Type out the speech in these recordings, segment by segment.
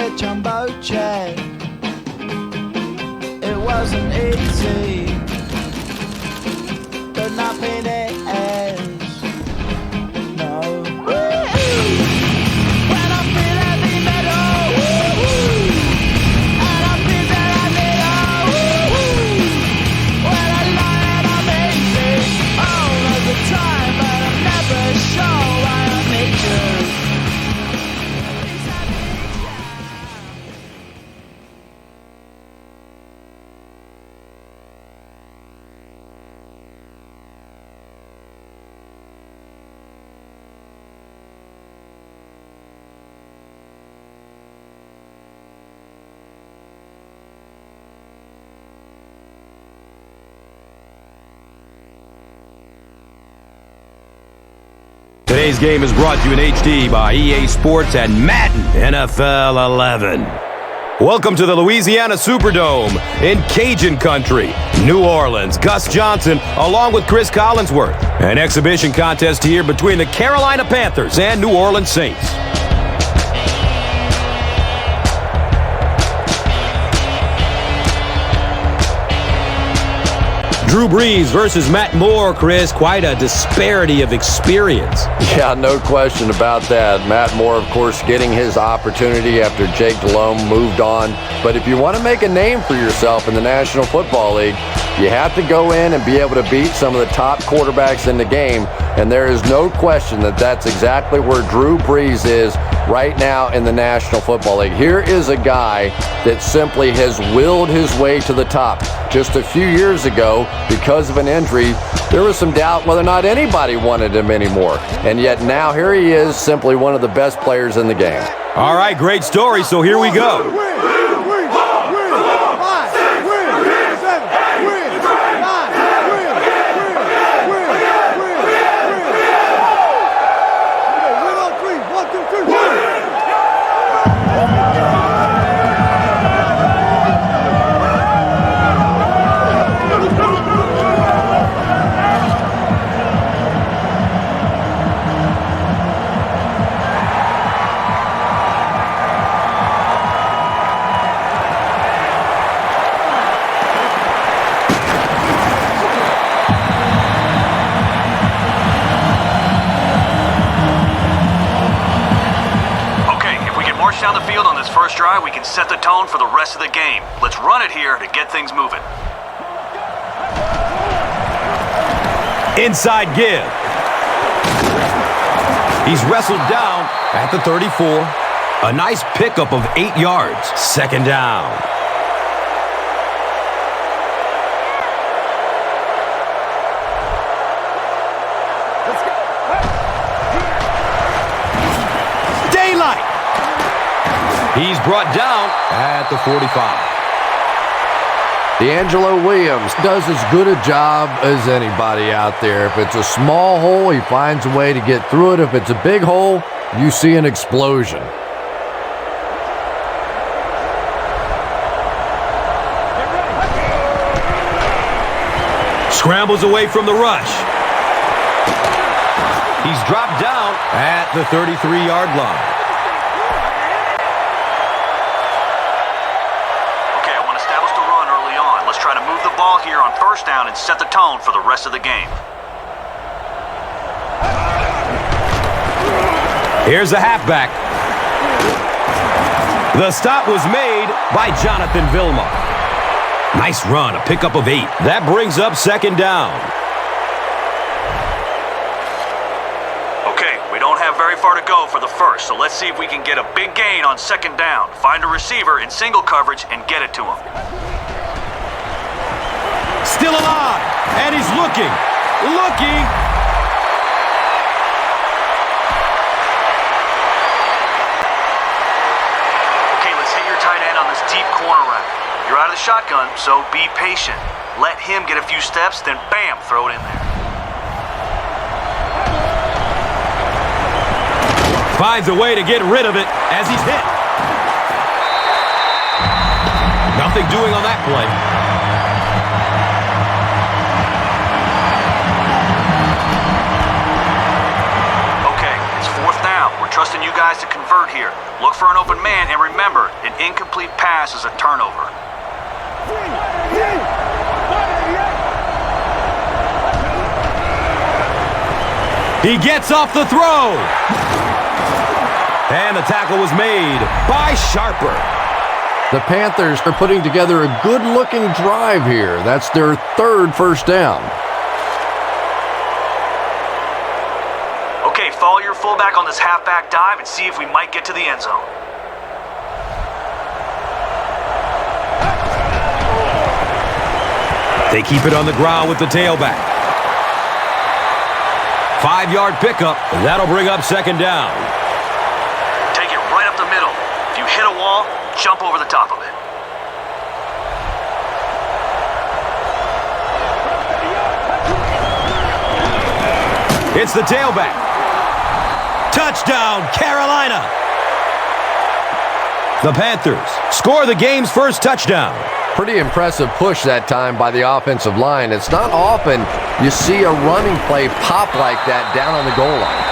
a jumbo jet. It wasn't easy, but nothing is. No. When I feel heavy metal, and I feel that I need when I lie and I'm easy all of the time, but I'm never sure why I need you. Today's game is brought to you in HD by EA Sports and Madden NFL 11. Welcome to the Louisiana Superdome in Cajun Country, New Orleans. Gus Johnson along with Chris Collinsworth. An exhibition contest here between the Carolina Panthers and New Orleans Saints. Drew Brees versus Matt Moore, Chris. Quite a disparity of experience. Yeah, no question about that. Matt Moore, of course, getting his opportunity after Jake Delhomme moved on. But if you want to make a name for yourself in the National Football League, you have to go in and be able to beat some of the top quarterbacks in the game. And there is no question that that's exactly where Drew Brees is right now in the National Football League. Here is a guy that simply has willed his way to the top. Just a few years ago, because of an injury, there was some doubt whether or not anybody wanted him anymore. And yet now here he is, simply one of the best players in the game. All right, great story, so here we go. Down the field on this first drive, we can set the tone for the rest of the game. Let's run it here to get things moving. Inside give. He's wrestled down at the 34. A nice pickup of 8 yards. Second down. He's brought down at the 45. D'Angelo Williams does as good a job as anybody out there. If it's a small hole, he finds a way to get through it. If it's a big hole, you see an explosion. Scrambles away from the rush. He's dropped down at the 33-yard line. Try to move the ball here on first down and set the tone for the rest of the game. Here's the halfback. The stop was made by Jonathan Vilma. Nice run, a pickup of 8. That brings up second down. Okay, we don't have very far to go for the first, so let's see if we can get a big gain on second down. Find a receiver in single coverage and get it to him. Still alive, and he's looking. Okay, let's hit your tight end on this deep corner route. You're out of the shotgun, so be patient. Let him get a few steps, then bam, throw it in there. Finds a way to get rid of it as he's hit. Nothing doing on that play. Trusting you guys to convert here. Look for an open man, and remember, an incomplete pass is a turnover. He gets off the throw. And the tackle was made by Sharper. The Panthers are putting together a good-looking drive here. That's their third first down. Okay, follow your fullback on this halfback dive and see if we might get to the end zone. They keep it on the ground with the tailback. 5-yard pickup, and that'll bring up second down. Take it right up the middle. If you hit a wall, jump over the top of it. It's the tailback. Touchdown, Carolina! The Panthers score the game's first touchdown. Pretty impressive push that time by the offensive line. It's not often you see a running play pop like that down on the goal line.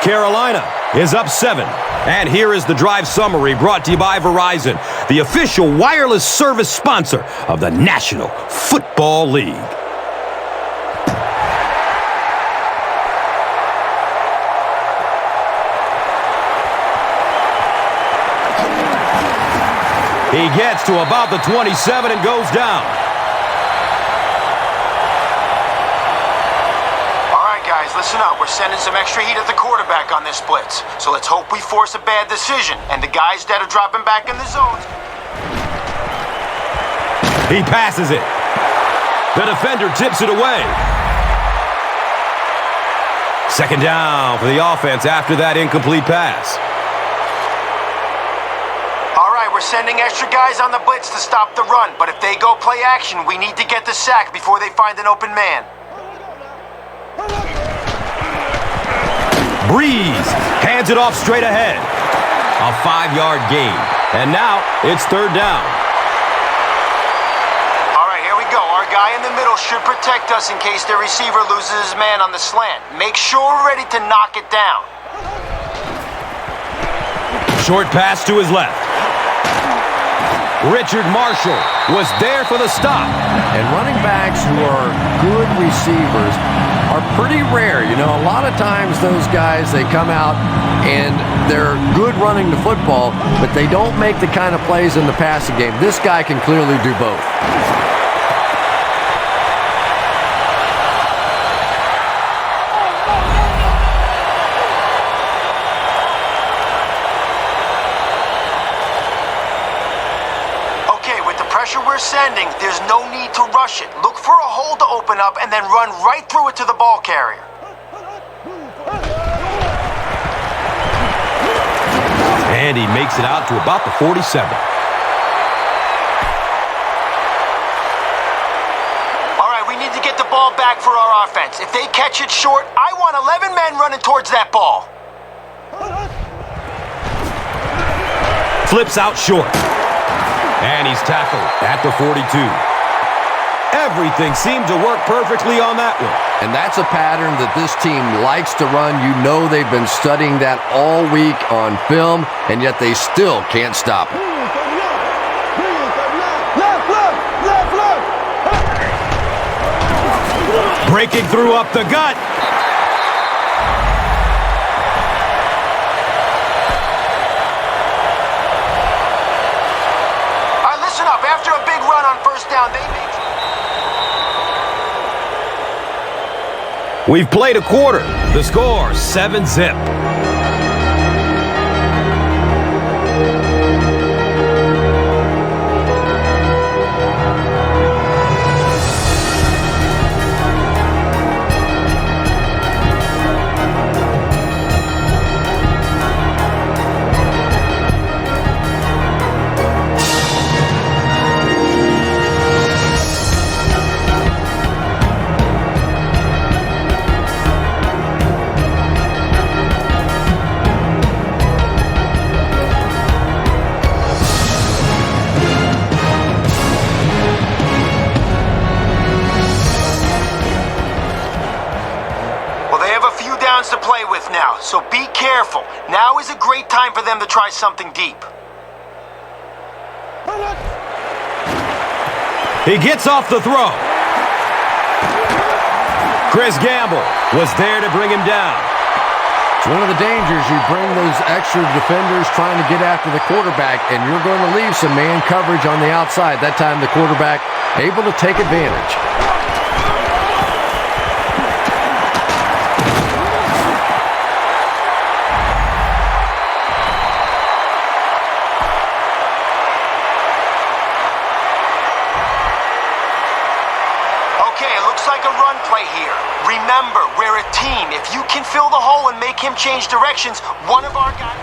Carolina is up 7. And here is the drive summary brought to you by Verizon, the official wireless service sponsor of the National Football League. He gets to about the 27 and goes down. All right, guys, listen up. We're sending some extra heat at the quarterback on this blitz. So let's hope we force a bad decision. And the guys that are dropping back in the zones. He passes it. The defender tips it away. Second down for the offense after that incomplete pass. We're sending extra guys on the blitz to stop the run, but if they go play action, we need to get the sack before they find an open man. Breeze hands it off straight ahead. A 5-yard gain. And now it's third down. All right, here we go. Our guy in the middle should protect us in case the receiver loses his man on the slant. Make sure we're ready to knock it down. Short pass to his left. Richard Marshall was there for the stop. And running backs who are good receivers are pretty rare. You know, a lot of times those guys, they come out and they're good running the football, but they don't make the kind of plays in the passing game. This guy can clearly do both. We're sending, there's no need to rush it. Look for a hole to open up and then run right through it to the ball carrier. And he makes it out to about the 47. All right, we need to get the ball back for our offense. If they catch it short, I want 11 men running towards that ball. Flips out short. And he's tackled at the 42. Everything seemed to work perfectly on that one. And that's a pattern that this team likes to run. You know they've been studying that all week on film, and yet they still can't stop it. Breaking through up the gut. After a big run on first down, they make... We've played a quarter. The score, 7-zip. play with now, so be careful. Now is a great time for them to try something deep. He gets off the throw. Chris Gamble was there to bring him down. It's one of the dangers. You bring those extra defenders trying to get after the quarterback, and you're going to leave some man coverage on the outside. That time the quarterback able to take advantage. Like a run play here. Remember, we're a team. If you can fill the hole and make him change directions, one of our guys...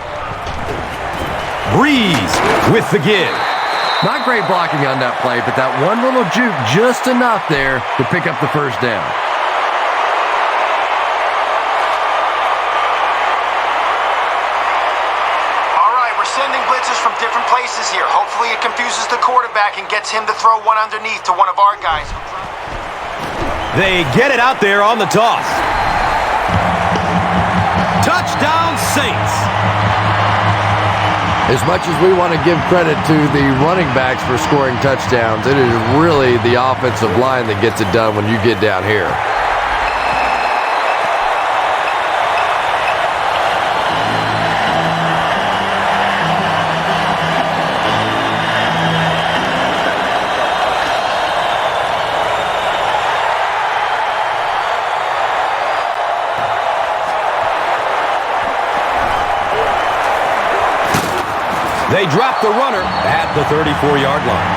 Breeze with the give. Not great blocking on that play, but that one little juke just enough there to pick up the first down. All right, we're sending blitzes from different places here. Hopefully it confuses the quarterback and gets him to throw one underneath to one of our guys. They get it out there on the toss. Touchdown, Saints. As much as we want to give credit to the running backs for scoring touchdowns, it is really the offensive line that gets it done when you get down here. They drop the runner at the 34-yard line.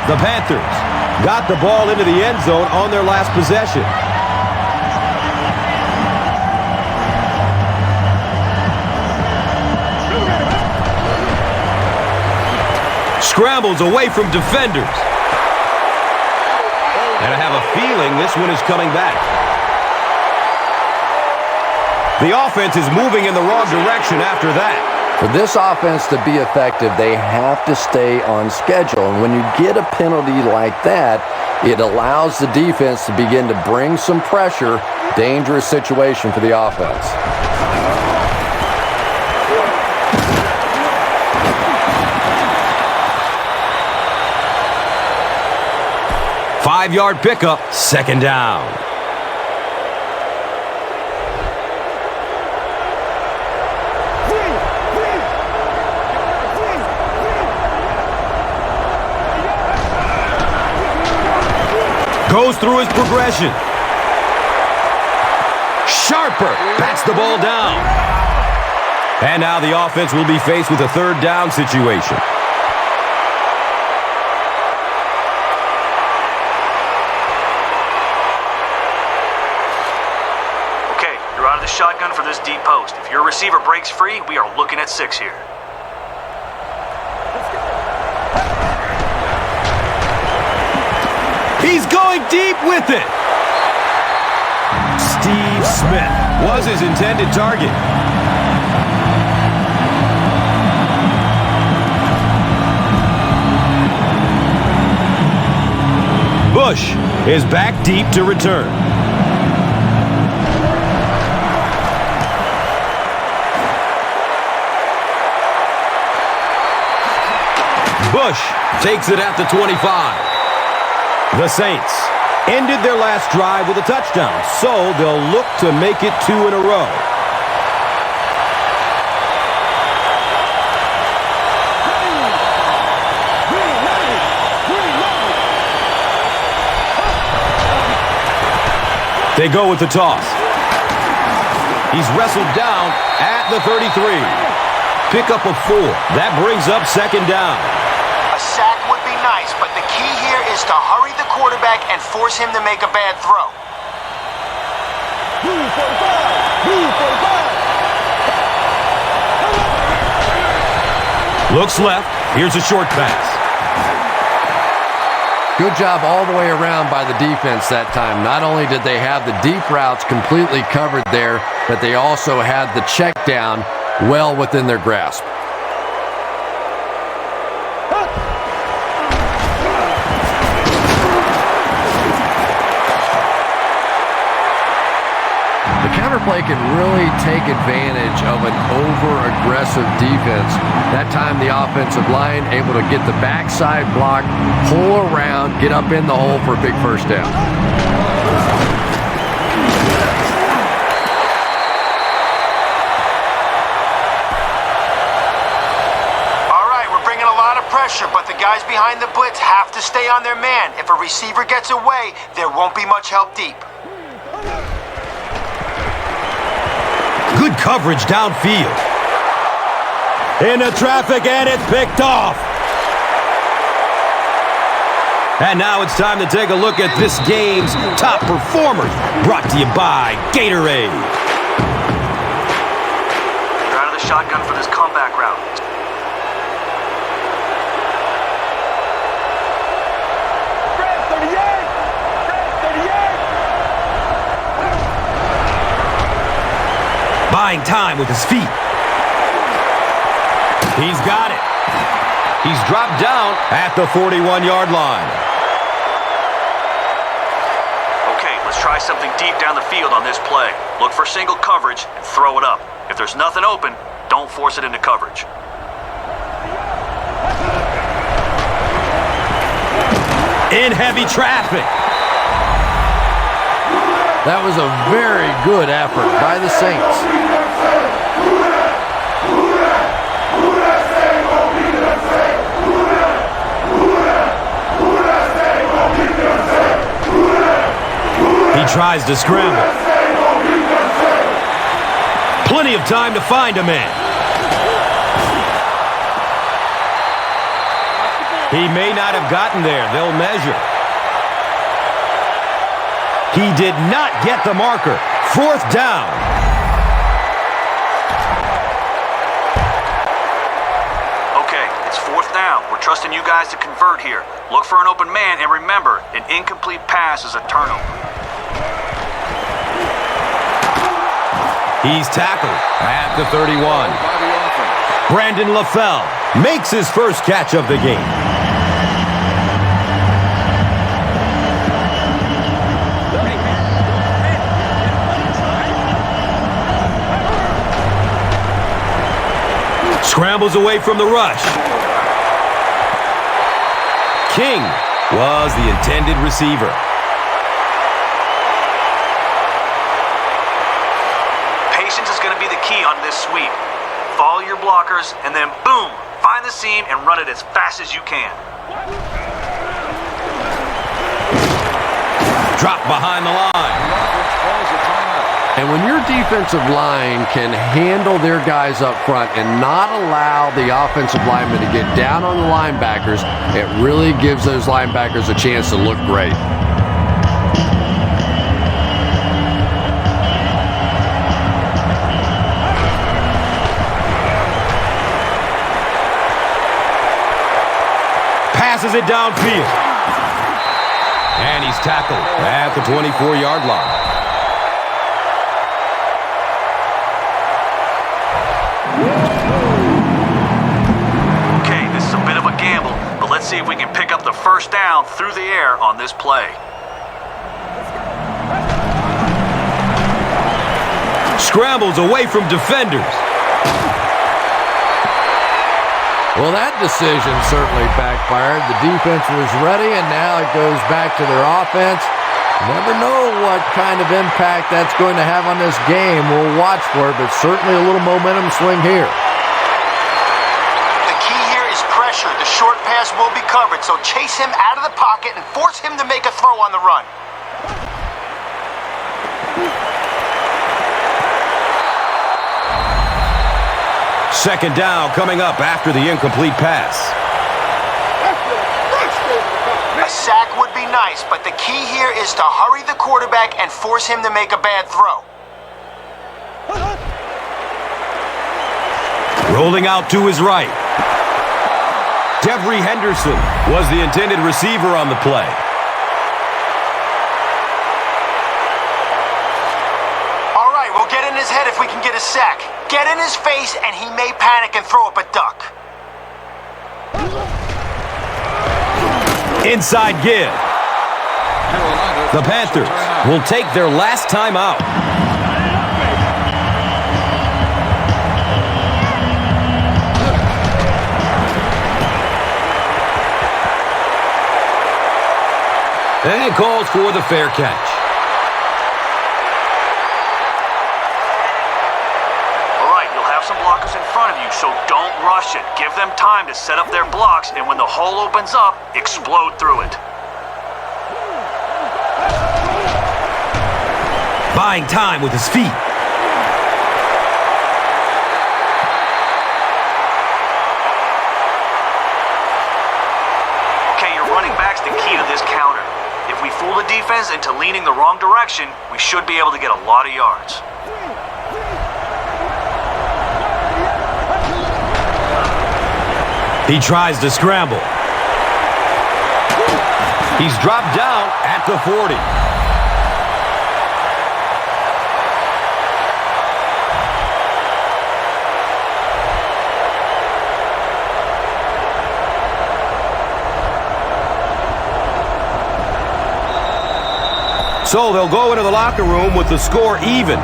The Panthers got the ball into the end zone on their last possession. Scrambles away from defenders. And I have a feeling this one is coming back. The offense is moving in the wrong direction after that. For this offense to be effective, they have to stay on schedule. And when you get a penalty like that, it allows the defense to begin to bring some pressure. Dangerous situation for the offense. Five-yard pickup, second down. Goes through his progression. Sharper bats the ball down. And now the offense will be faced with a third down situation. Okay, you're out of the shotgun for this deep post. If your receiver breaks free, we are looking at 6 here. He's going deep with it. Steve Smith was his intended target. Bush is back deep to return. Bush takes it at the 25. The Saints ended their last drive with a touchdown, so they'll look to make it 2 in a row. They go with the toss. He's wrestled down at the 33. Pickup of 4. That brings up second down. A sack would be nice, but the key here is to hurry the quarterback and force him to make a bad throw. Looks left. Here's a short pass. Good job all the way around by the defense that time. Not only did they have the deep routes completely covered there, but they also had the check down well within their grasp. play can really take advantage of an over-aggressive defense. That time the offensive line able to get the backside block, pull around, get up in the hole for a big first down. Pressure, but the guys behind the blitz have to stay on their man. If a receiver gets away, there won't be much help deep. Good coverage downfield. Into traffic, and it's picked off. And now it's time to take a look at this game's top performers. Brought to you by Gatorade. They're out of the shotgun for this comeback route. Buying time with his feet. He's got it. He's dropped down at the 41-yard line. Okay, let's try something deep down the field on this play. Look for single coverage and throw it up. If there's nothing open, don't force it into coverage. In heavy traffic. That was a very good effort by the Saints. He tries to scramble. Plenty of time to find a man. He may not have gotten there. They'll measure. He did not get the marker. Fourth down. Okay, it's fourth down. We're trusting you guys to convert here. Look for an open man, and remember, an incomplete pass is a turnover. He's tackled at the 31. Brandon LaFell makes his first catch of the game. Scrambles away from the rush. King was the intended receiver. Patience is going to be the key on this sweep. Follow your blockers, and then boom, find the seam and run it as fast as you can. Drop behind the line. And when your defensive line can handle their guys up front and not allow the offensive linemen to get down on the linebackers, it really gives those linebackers a chance to look great. Passes it downfield. And he's tackled at the 24-yard line. Let's see if we can pick up the first down through the air on this play. Scrambles away from defenders. Well, that decision certainly backfired. The defense was ready, and now it goes back to their offense. You never know what kind of impact that's going to have on this game. We'll watch for it, but certainly a little momentum swing here. The short pass will be covered, so chase him out of the pocket and force him to make a throw on the run. Second down coming up after the incomplete pass. A sack would be nice, but the key here is to hurry the quarterback and force him to make a bad throw. Rolling out to his right. Devery Henderson was the intended receiver on the play. All right, we'll get in his head if we can get a sack. Get in his face, and he may panic and throw up a duck. Inside give. The Panthers will take their last time out. And it calls for the fair catch. All right, you'll have some blockers in front of you, so don't rush it. Give them time to set up their blocks, and when the hole opens up, explode through it. Buying time with his feet. Okay, your running back's the key to this counter. If we fool the defense into leaning the wrong direction, we should be able to get a lot of yards. He tries to scramble. He's dropped down at the 40. So they'll go into the locker room with the score even.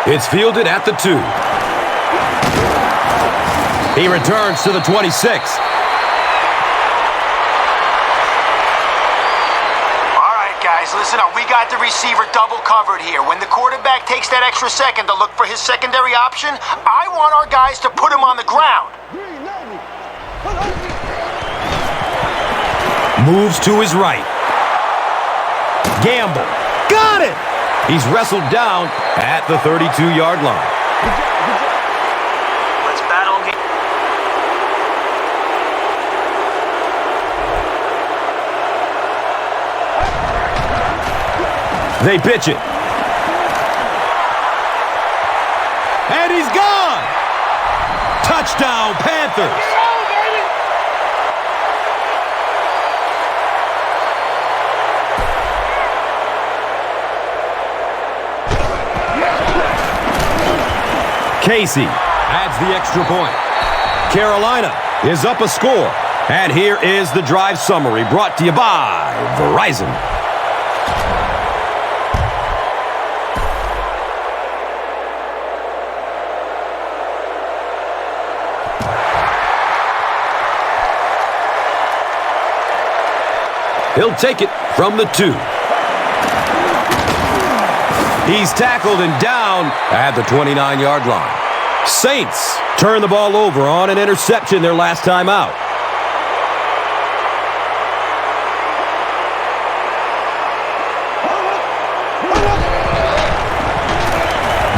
It's fielded at the 2. He returns to the 26. All right, guys, listen up. We got the receiver double covered here. When the quarterback takes that extra second to look for his secondary option, I want our guys to put him on the ground. Moves to his right. Gamble. Got it! He's wrestled down at the 32-yard line. Let's battle him. They pitch it. And he's gone! Touchdown, Panthers! Casey adds the extra point. Carolina is up a score. And here is the drive summary brought to you by Verizon. He'll take it from the 2. He's tackled and down at the 29-yard line. Saints turn the ball over on an interception their last time out.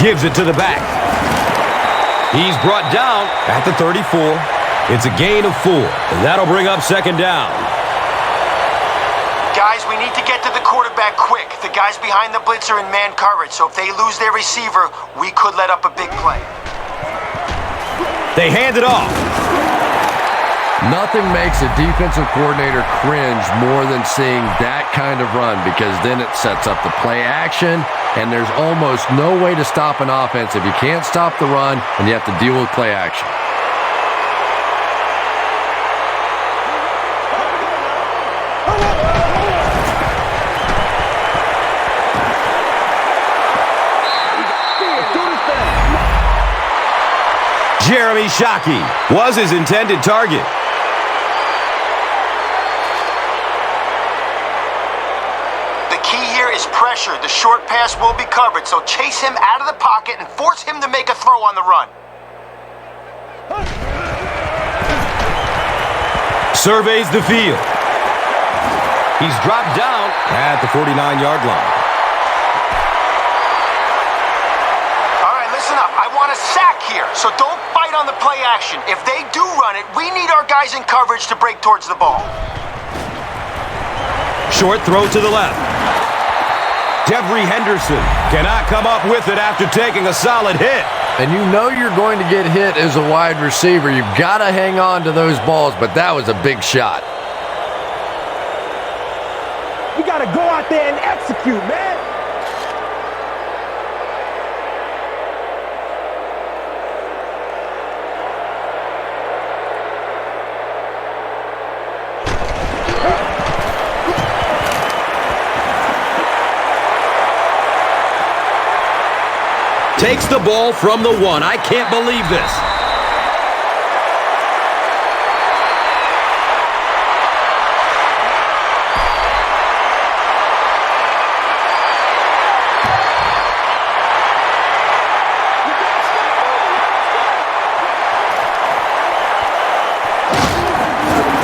Gives it to the back. He's brought down at the 34. It's a gain of 4, and that'll bring up second down. Guys, we need to get to the quarterback quick. The guys behind the blitz are in man coverage, so if they lose their receiver, we could let up a big play. They hand it off. Nothing makes a defensive coordinator cringe more than seeing that kind of run, because then it sets up the play action, and there's almost no way to stop an offense if you can't stop the run and you have to deal with play action. Jeremy Shockey was his intended target. The key here is pressure. The short pass will be covered, so chase him out of the pocket and force him to make a throw on the run. Surveys the field. He's dropped down at the 49-yard line. All right, listen up. I want a sack here, so don't bite on the play action. If they do run it, we need our guys in coverage to break towards the ball. Short throw to the left. Devery Henderson cannot come up with it after taking a solid hit. And you know you're going to get hit as a wide receiver. You've got to hang on to those balls, but that was a big shot. You got to go out there and execute, man. Takes the ball from the 1. I can't believe this.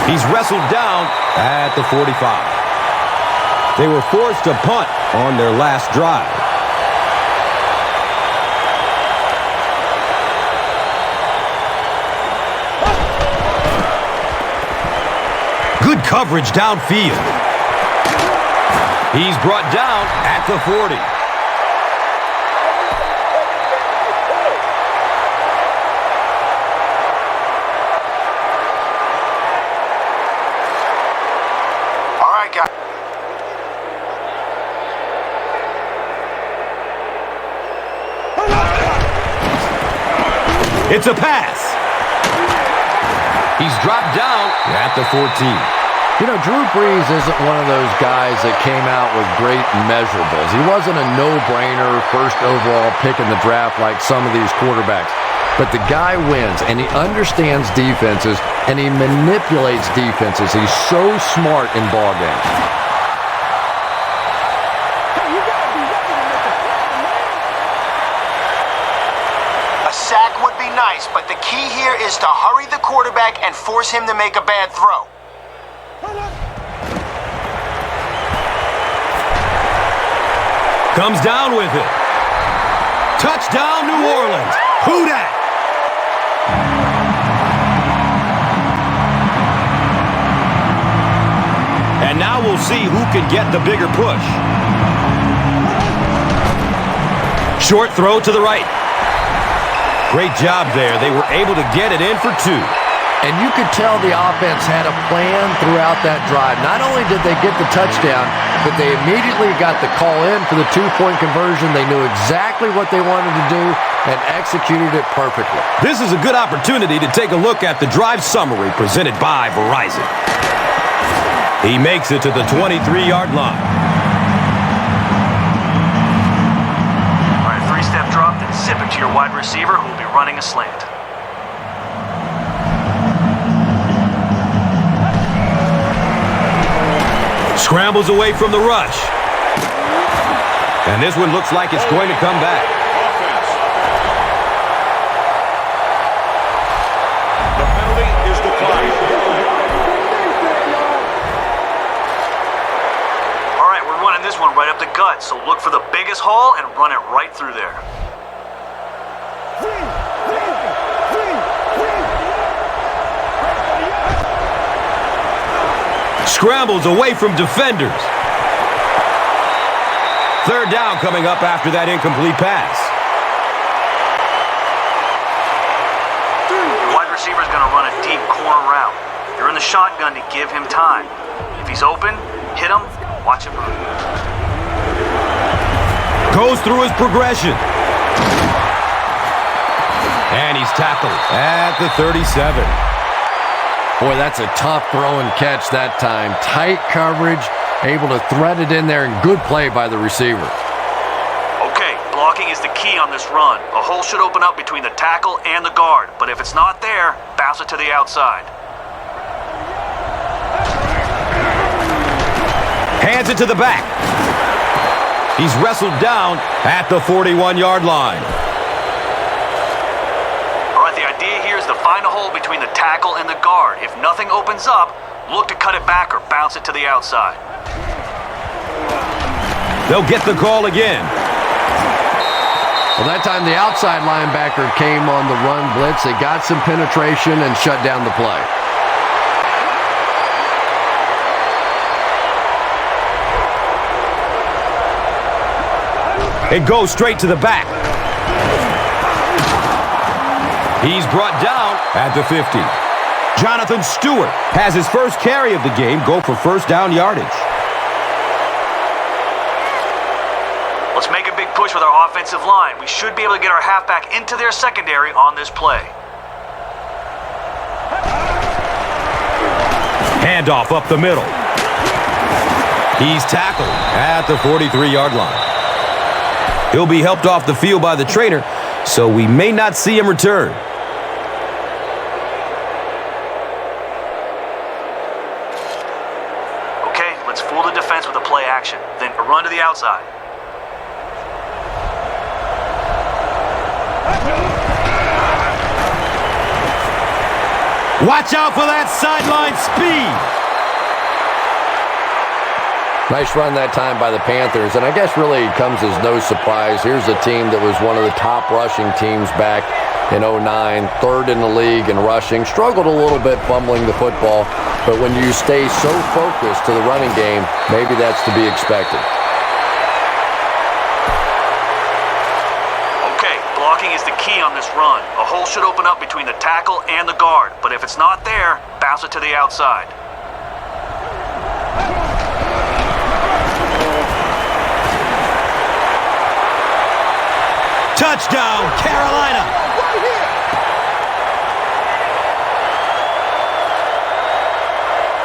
He's wrestled down at the 45. They were forced to punt on their last drive. Good coverage downfield. He's brought down at the 40. All right, guys. It's a pass. He's dropped down at the 14. You know, Drew Brees isn't one of those guys that came out with great measurables. He wasn't a no-brainer first overall pick in the draft like some of these quarterbacks. But the guy wins, and he understands defenses, and he manipulates defenses. He's so smart in ball games. A sack would be nice, but the key here is to hurry the quarterback and force him to make a bad throw. Comes down with it. Touchdown, New Orleans. Who dat? And now we'll see who can get the bigger push. Short throw to the right. Great job there. They were able to get it in for 2. And you could tell the offense had a plan throughout that drive. Not only did they get the touchdown, but they immediately got the call in for the 2-point conversion. They knew exactly what they wanted to do and executed it perfectly. This is a good opportunity to take a look at the drive summary presented by Verizon. He makes it to the 23-yard line. All right, 3-step drop, then zip it to your wide receiver who will be running a slant. Scrambles away from the rush. And this one looks like it's going to come back. The penalty is declined. All right, we're running this one right up the gut, so look for the biggest hole and run it right through there. Scrambles away from defenders. 3rd down coming up after that incomplete pass. Your wide receiver is going to run a deep corner route. You're in the shotgun to give him time. If he's open, hit him, watch him run. Goes through his progression. And he's tackled at the 37. Boy, that's a tough throw and catch that time. Tight coverage, able to thread it in there, and good play by the receiver. Okay, blocking is the key on this run. A hole should open up between the tackle and the guard, but if it's not there, bounce it to the outside. Hands it to the back. He's wrestled down at the 41-yard line. All right, the idea idea here is to find a hole between the tackle and the guard. If nothing opens up, look to cut it back or bounce it to the outside. They'll get the call again. Well, that time the outside linebacker came on the run blitz. They got some penetration and shut down the play. It goes straight to the back. He's brought down at the 50. Jonathan Stewart has his first carry of the game go for first down yardage. Let's make a big push with our offensive line. We should be able to get our halfback into their secondary on this play. Handoff up the middle. He's tackled at the 43-yard line. He'll be helped off the field by the trainer, so we may not see him return. Okay, let's fool the defense with a play action, then a run to the outside. Watch out for that sideline speed. Nice run that time by the Panthers, and I guess really it comes as no surprise. Here's a team that was one of the top rushing teams back in 2009, third in the league in rushing, struggled a little bit fumbling the football, but when you stay so focused to the running game, maybe that's to be expected. Okay, blocking is the key on this run. A hole should open up between the tackle and the guard, but if it's not there, bounce it to the outside. Touchdown, Carolina!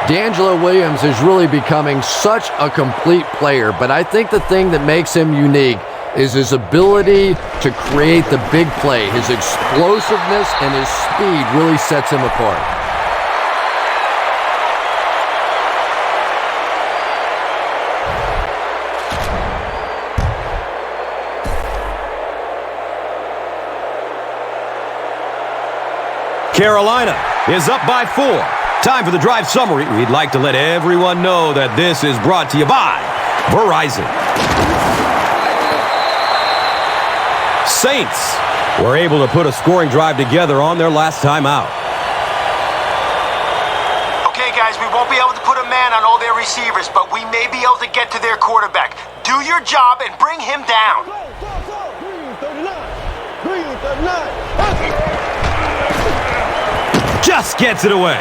D'Angelo Williams is really becoming such a complete player, but I think the thing that makes him unique is his ability to create the big play. His explosiveness and his speed really sets him apart. Carolina is up by 4. Time for the drive summary. We'd like to let everyone know that this is brought to you by Verizon. Saints were able to put a scoring drive together on their last time out. Okay, guys, we won't be able to put a man on all their receivers, but we may be able to get to their quarterback. Do your job and bring him down. Green 39. Just gets it away.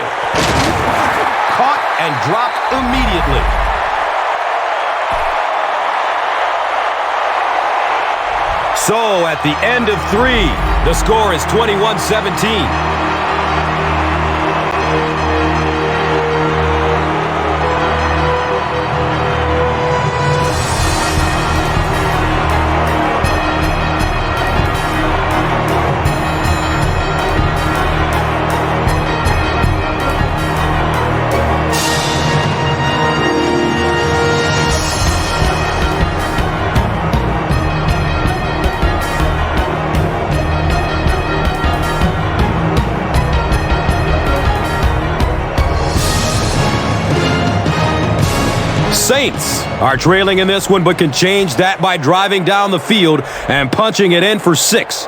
Caught and dropped immediately. So at the end of 3, the score is 21-17. Saints are trailing in this one, but can change that by driving down the field and punching it in for 6.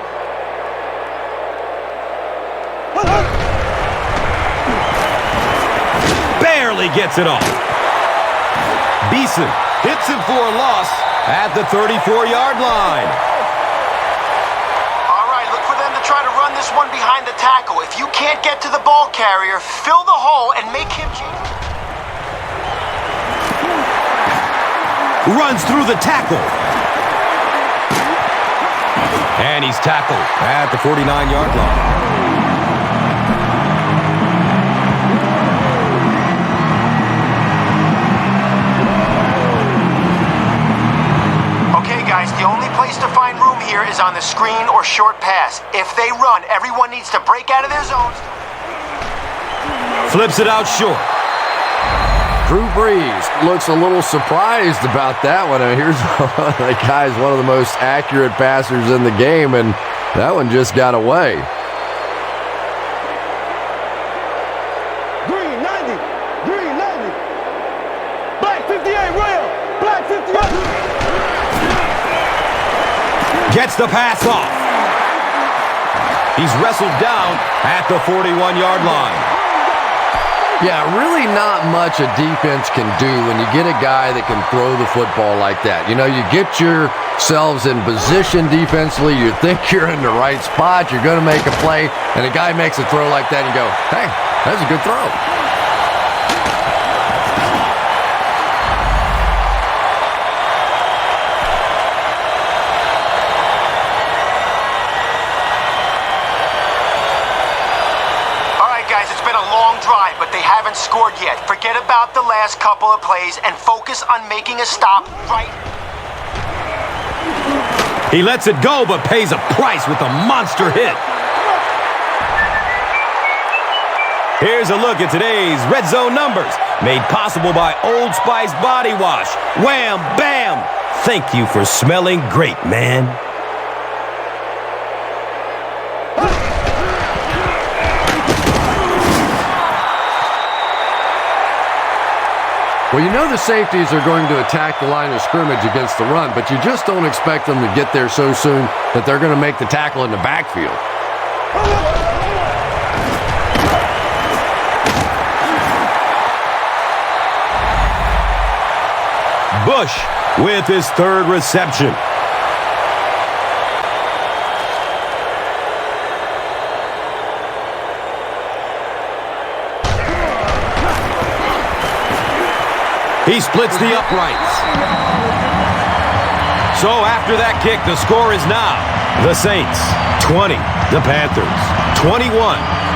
Barely gets it off. Beeson hits him for a loss at the 34-yard line. All right, look for them to try to run this one behind the tackle. If you can't get to the ball carrier, fill the hole and make him change. Runs through the tackle. And he's tackled at the 49-yard line. Okay, guys, the only place to find room here is on the screen or short pass. If they run, everyone needs to break out of their zones. Flips it out short. Drew Brees looks a little surprised about that one. I mean, here's that guy's one of the most accurate passers in the game, and that one just got away. Gets the pass off. He's wrestled down at the 41-yard line. Yeah, really not much a defense can do when you get a guy that can throw the football like that. You know, you get yourselves in position defensively. You think you're in the right spot. You're going to make a play, and a guy makes a throw like that, and you go, hey, that's a good throw. Drive, but they haven't scored yet. Forget about the last couple of plays and focus on making a stop right. He lets it go, but pays a price with a monster hit. Here's a look at today's Red Zone numbers, made possible by Old Spice Body Wash. Wham, bam! Thank you for smelling great, man. Well, you know the safeties are going to attack the line of scrimmage against the run, but you just don't expect them to get there so soon that they're going to make the tackle in the backfield. Bush with his third reception. He splits the uprights. So after that kick, the score is now the Saints 20, the Panthers 21.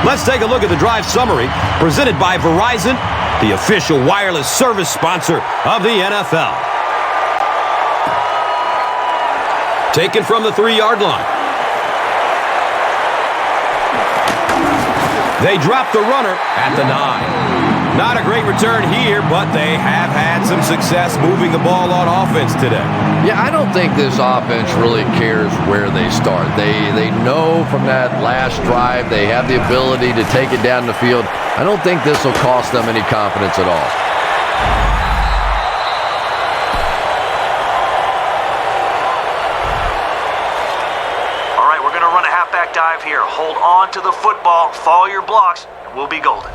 Let's take a look at the drive summary presented by Verizon, the official wireless service sponsor of the NFL. Taken from the 3-yard line. They drop the runner at the 9. Not a great return here, but they have had some success moving the ball on offense today. Yeah, I don't think this offense really cares where they start. They know from that last drive they have the ability to take it down the field. I don't think this will cost them any confidence at all. All right, we're going to run a halfback dive here. Hold on to the football, follow your blocks, and we'll be golden.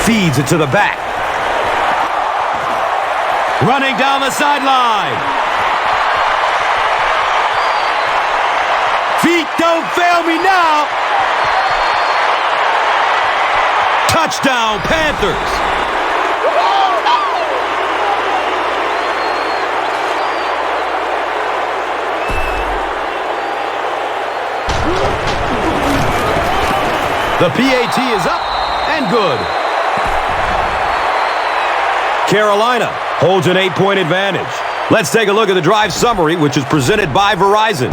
Feeds it to the back. Running down the sideline. Feet don't fail me now. Touchdown, Panthers. The PAT is up and good. Carolina holds an 8-point advantage. Let's take a look at the drive summary, which is presented by Verizon.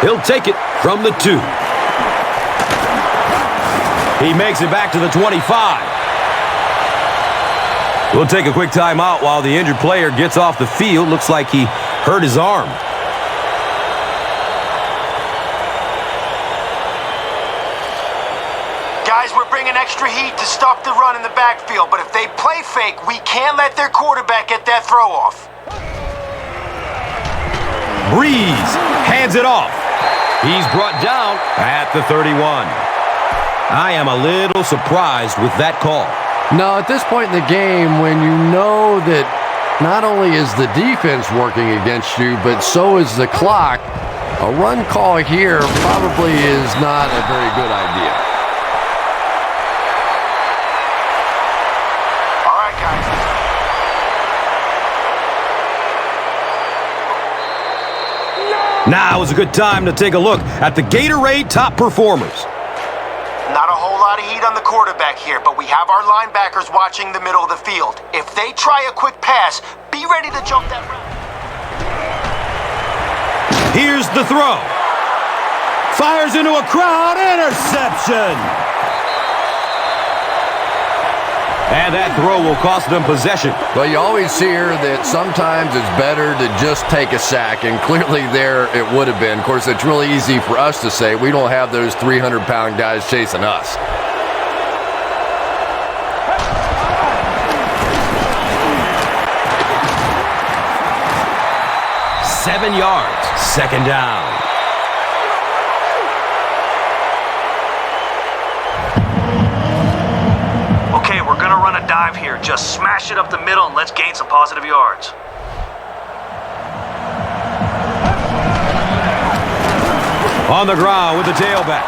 He'll take it from the 2. He makes it back to the 25. We'll take a quick timeout while the injured player gets off the field. Looks like he hurt his arm. Guys, we're bringing extra heat to stop the run in the backfield, but if they play fake, we can't let their quarterback get that throw off. Breeze hands it off. He's brought down at the 31. I am a little surprised with that call. No, at this point in the game, when you know that not only is the defense working against you, but so is the clock, a run call here probably is not a very good idea. All right, guys. Now is a good time to take a look at the Gatorade top performers. Not a whole lot of heat on the quarterback here, but we have our linebackers watching the middle of the field. If they try a quick pass, be ready to jump that route. Here's the throw. Fires into a crowd. Interception. And that throw will cost them possession. Well, you always hear that sometimes it's better to just take a sack, and clearly there it would have been. Of course, it's really easy for us to say. We don't have those 300-pound guys chasing us. Seven yards, second down. Okay, we're gonna run a dive here. Just smash it up the middle and let's gain some positive yards. On the ground with the tailback.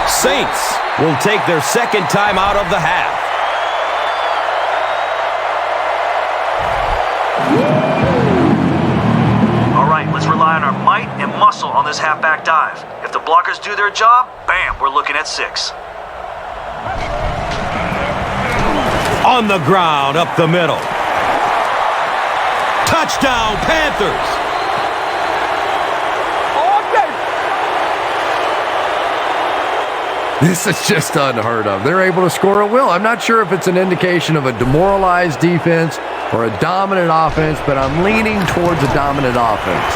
Saints will take their second time out of the half. All right, let's rely on our might and muscle on this halfback dive. If the blockers do their job, bam, we're looking at 6. On the ground, up the middle. Touchdown, Panthers! This is just unheard of. They're able to score at will. I'm not sure if it's an indication of a demoralized defense or a dominant offense, but I'm leaning towards a dominant offense.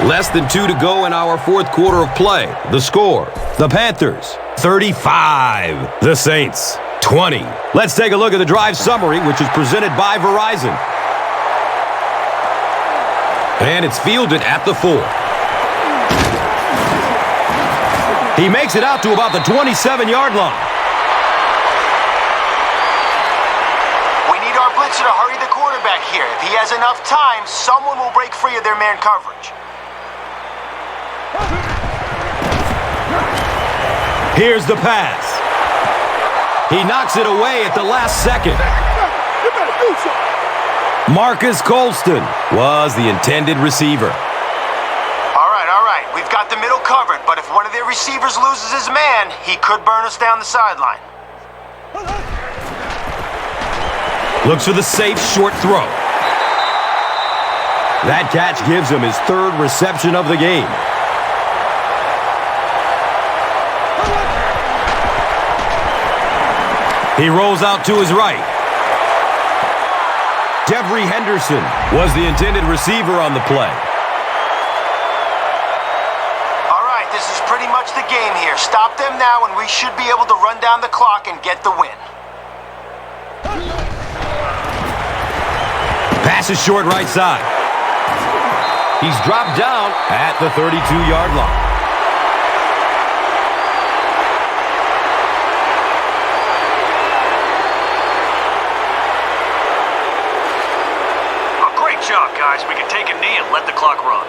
Less than 2 to go in our fourth quarter of play. The score, the Panthers, 35. The Saints, 20. Let's take a look at the drive summary, which is presented by Verizon. And it's fielded at the 4. He makes it out to about the 27-yard line. We need our blitzer to hurry the quarterback here. If he has enough time, someone will break free of their man coverage. Here's the pass. He knocks it away at the last second. Marcus Colston was the intended receiver. All right. We've got the middle covered, but if one of their receivers loses his man, he could burn us down the sideline. Looks for the safe short throw. That catch gives him his 3rd reception of the game. He rolls out to his right. Devery Henderson was the intended receiver on the play. All right, this is pretty much the game here. Stop them now, and we should be able to run down the clock and get the win. Pass is short right side. He's dropped down at the 32-yard line. Job, guys. We can take a knee and let the clock run.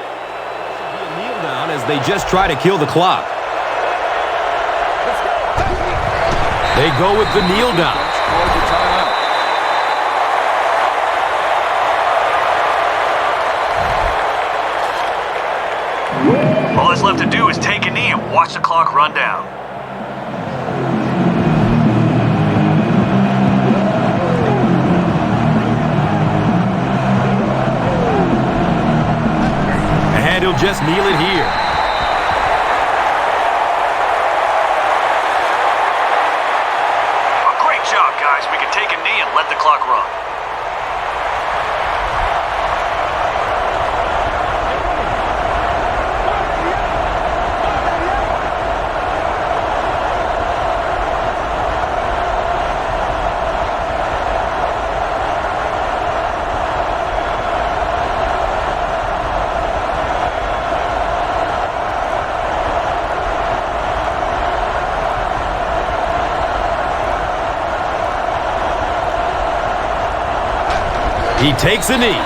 Kneel down as they just try to kill the clock. They go with the kneel down. All that's left to do is take a knee and watch the clock run down. And he'll just kneel it here. A great job, guys. We can take a knee and let the clock run. He takes a knee. Okay,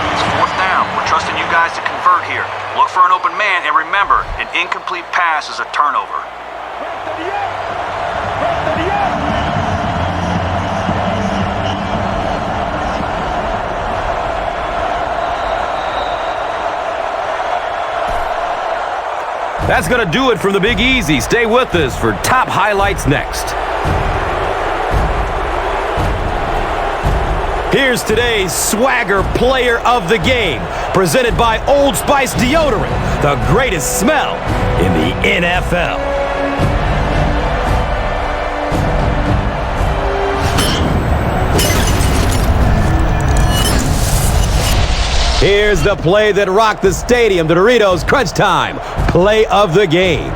it's 4th down. We're trusting you guys to convert here. Look for an open man, and remember, an incomplete pass is a turnover. That's going to do it from the Big Easy. Stay with us for top highlights next. Here's today's Swagger Player of the Game, presented by Old Spice Deodorant, the greatest smell in the NFL. Here's the play that rocked the stadium, the Doritos Crunch Time Play of the Game.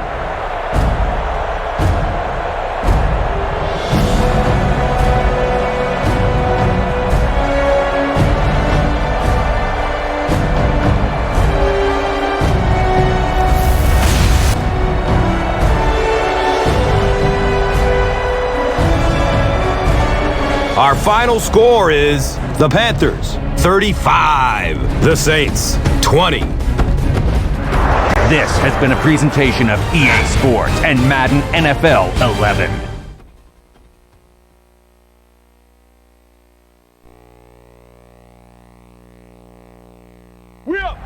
Our final score is the Panthers 35, the Saints 20. This has been a presentation of EA Sports and Madden NFL 11. We up.